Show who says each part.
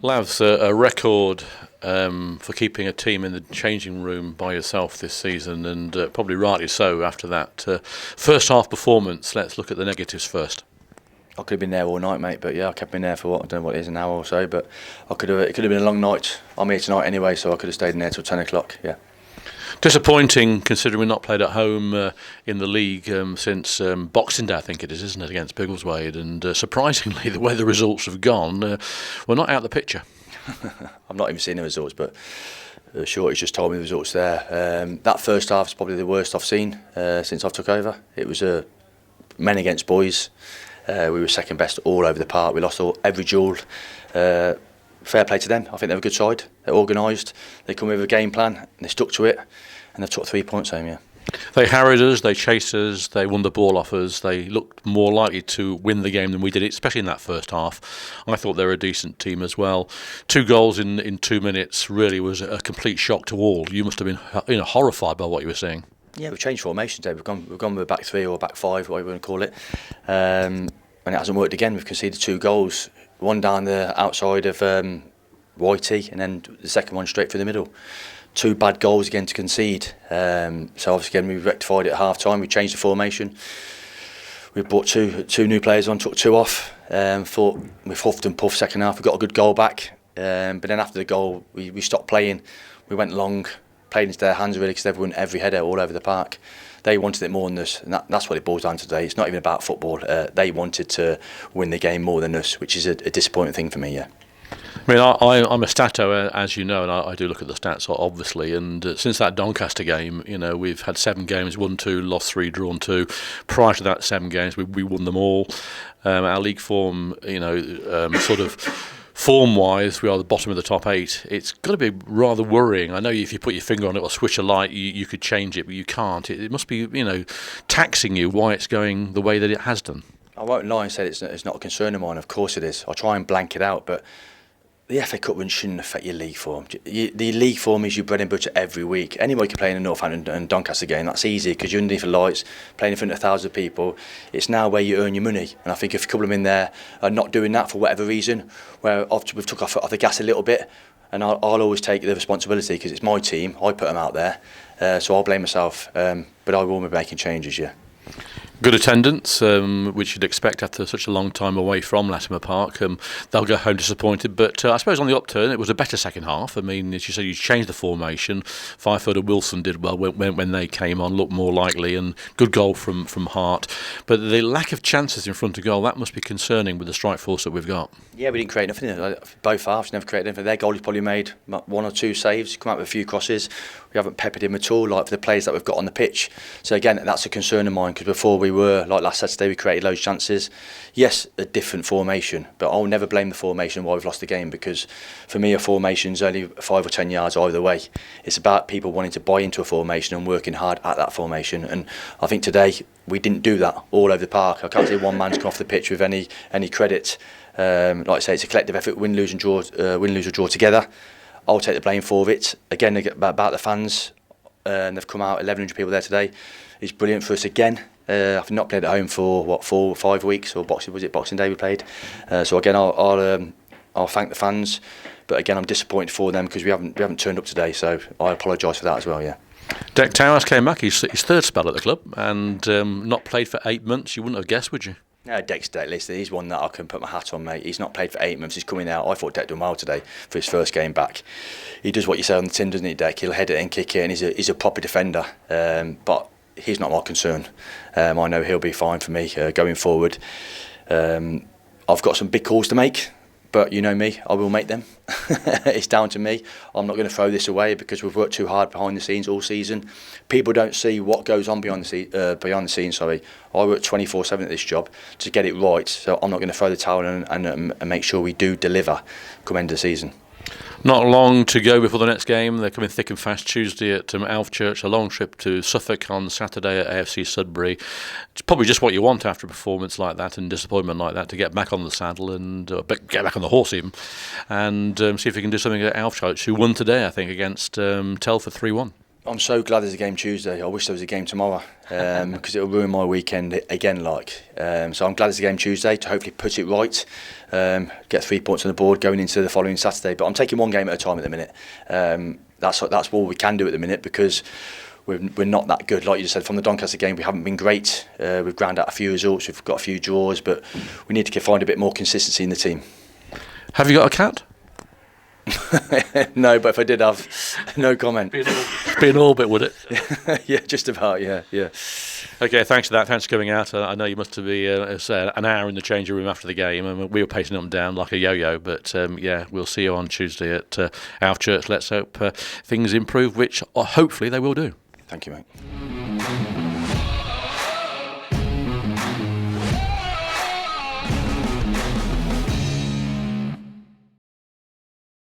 Speaker 1: Lav's a record for keeping a team in the changing room by yourself this season, and probably rightly so after that first half performance. Let's look at the negatives first.
Speaker 2: I could have been there all night, mate, but yeah, I kept been there for I don't know what it is, an hour or so, but it could have been a long night. I'm here tonight anyway, so I could have stayed in there till 10 o'clock, yeah.
Speaker 1: Disappointing, considering we've not played at home in the league since Boxing Day, I think it is, isn't it, against Biggleswade? And surprisingly, the way the results have gone, we're not out of the picture.
Speaker 2: I've not even seen the results, but Shorty's just told me the results there. That first half is probably the worst I've seen since I've took over. It was men against boys. We were second best all over the park. We lost every duel. Fair play to them. I think they're a good side. They're organised. They come with a game plan and they stuck to it, and they took 3 points home. Yeah.
Speaker 1: They harried us, they chased us, they won the ball off us. They looked more likely to win the game than we did, especially in that first half. I thought they were a decent team as well. 2 goals in 2 minutes really was a complete shock to all. You must have been horrified by what you were seeing. Yeah,
Speaker 2: we've changed formations today. We've gone with a back 3 or a back 5, whatever you want to call it. And it hasn't worked again. We've conceded 2 goals. One down the outside of Whitey, and then the second one straight through the middle. 2 bad goals again to concede. So obviously again we rectified it at half time. We changed the formation. We brought two new players on, took 2 off. Thought we huffed and puffed second half. We got a good goal back. But then after the goal we stopped playing. We went long, played into their hands really, because they've won every header all over the park. They wanted it more than us, and that's what it boils down to today. It's not even about football. They wanted to win the game more than us, which is a disappointing thing for me, yeah.
Speaker 1: I mean, I'm a stato, as you know, and I do look at the stats, obviously. And since that Doncaster game, we've had 7 games, won 2, lost 3, drawn 2. Prior to that 7 games, we won them all. Our league form, sort of form-wise, we are the bottom of the top 8. It's got to be rather worrying. I know if you put your finger on it or switch a light, you could change it, but you can't. It must be, taxing you why it's going the way that it has done.
Speaker 2: I won't lie and say it's not a concern of mine. Of course it is. I'll try and blank it out, but the FA Cup win shouldn't affect your league form. The league form is your bread and butter every week. Anybody can play in a Northampton and Doncaster game. That's easy because you're underneath the lights, playing in front of thousands of people. It's now where you earn your money. And I think if a couple of them in there are not doing that for whatever reason, where we've took off the gas a little bit, and I'll always take the responsibility because it's my team. I put them out there, so I'll blame myself. But I will be making changes, yeah.
Speaker 1: Good attendance, which you'd expect after such a long time away from Latimer Park. They'll go home disappointed, but I suppose on the upturn it was a better second half. I mean, as you said, you changed the formation. Fireford and Wilson did well when they came on, looked more likely, and good goal from Hart. But the lack of chances in front of goal, that must be concerning with the strike force that we've got. Yeah,
Speaker 2: we didn't create nothing. Both halves never created anything. Their goalie's probably made 1 or 2 saves, come out with a few crosses. We haven't peppered him at all, like for the players that we've got on the pitch. So again, that's a concern of mine, because before we were, like last Saturday, we created loads of chances. Yes, a different formation, but I'll never blame the formation why we've lost the game, because for me a formation's only 5 or 10 yards either way. It's about people wanting to buy into a formation and working hard at that formation, and I think today we didn't do that all over the park. I can't say one man's come off the pitch with any credit. Like I say, it's a collective effort, win, lose or draw together. I'll take the blame for it. Again, about the fans, and they've come out, 1,100 people there today. It's brilliant for us again. I've not played at home for 4 or 5 weeks, or Boxing Day we played. So again, I'll thank the fans, but again, I'm disappointed for them because we haven't turned up today. So I apologise for that as well. Yeah.
Speaker 1: Dec Towers came back, his 3rd spell at the club, and not played for 8 months. You wouldn't have guessed, would you?
Speaker 2: No, Dec's listen, he's one that I can put my hat on, mate. He's not played for 8 months. He's coming out. I thought Dec done well today for his first game back. He does what you say on the tin, doesn't he, Dec? He'll head it and kick it, and he's a proper defender. But he's not my concern. I know he'll be fine for me going forward. I've got some big calls to make, but you know me, I will make them. It's down to me. I'm not going to throw this away because we've worked too hard behind the scenes all season. People don't see what goes on behind the scenes. I work 24/7 at this job to get it right, so I'm not going to throw the towel in and make sure we do deliver come end of the season.
Speaker 1: Not long to go before the next game. They're coming thick and fast Tuesday at Alfchurch, a long trip to Suffolk on Saturday at AFC Sudbury. It's probably just what you want after a performance like that and disappointment like that, to get back on the saddle and get back on the horse even, and see if we can do something at Alfchurch, who won today, I think, against Telford 3-1.
Speaker 2: I'm so glad there's a game Tuesday. I wish there was a game tomorrow because it will ruin my weekend again. So I'm glad there's a game Tuesday to hopefully put it right, get 3 points on the board going into the following Saturday. But I'm taking one game at a time at the minute. That's all we can do at the minute because we're not that good. Like you said, from the Doncaster game, we haven't been great. We've ground out a few results. We've got a few draws, but we need to find a bit more consistency in the team.
Speaker 1: Have you got a cat?
Speaker 2: No, but if I did have, no comment.
Speaker 1: Be an orbit, would it?
Speaker 2: Yeah, just about. Yeah.
Speaker 1: Okay, thanks for that. Thanks for coming out. I know you must be an hour in the changing room after the game, and we were pacing up and down like a yo-yo. But yeah, we'll see you on Tuesday at our church. Let's hope things improve, which hopefully they will do.
Speaker 2: Thank you, mate.